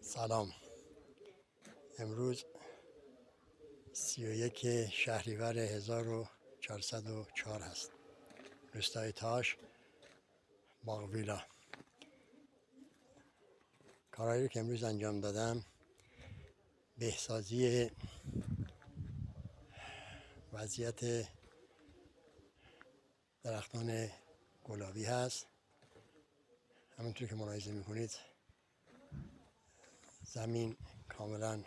سلام. امروز 31 شهریور 1404 هست. روستای تاش، باغویلا. کارهایی رو که امروز انجام دادم بهسازی وضعیت درختان گلابی هست. همونطور که ملاحظه میکنید زمین کاملا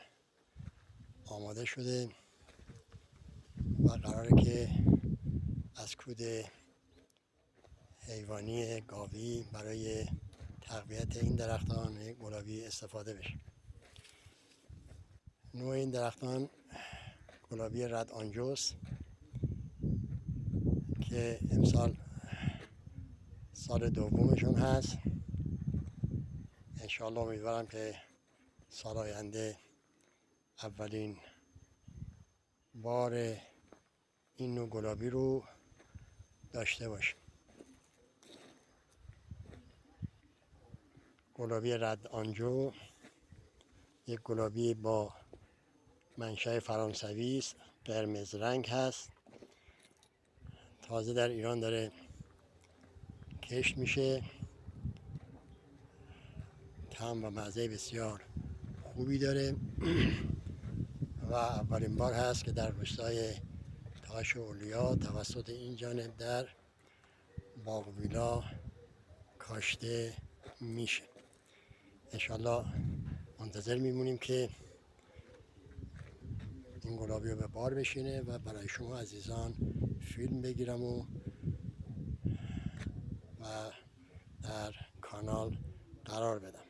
آماده شده و قراره که از کود حیوانی گاوی برای تقویت این درختان گلابی استفاده بشه. نوع این درختان گلابی رد آنجوست که امسال سال دومشون هست. انشاءالله امیدوارم که سال آینده اولین بار این نوع گلابی رو داشته باشیم. گلابی رد آنجو یک گلابی با منشأ فرانسوی است، قرمز رنگ هست، تازه در ایران داره کشت میشه. طعم و مزه بسیار خوبی داره و اولین بار هست که در روستای تاش اولیا توسط این جانب در باغویلا کاشته میشه. انشالله منتظر میمونیم که این گلابی رو به بار بشینه و برای شما عزیزان فیلم بگیرم و در کانال قرار بدم.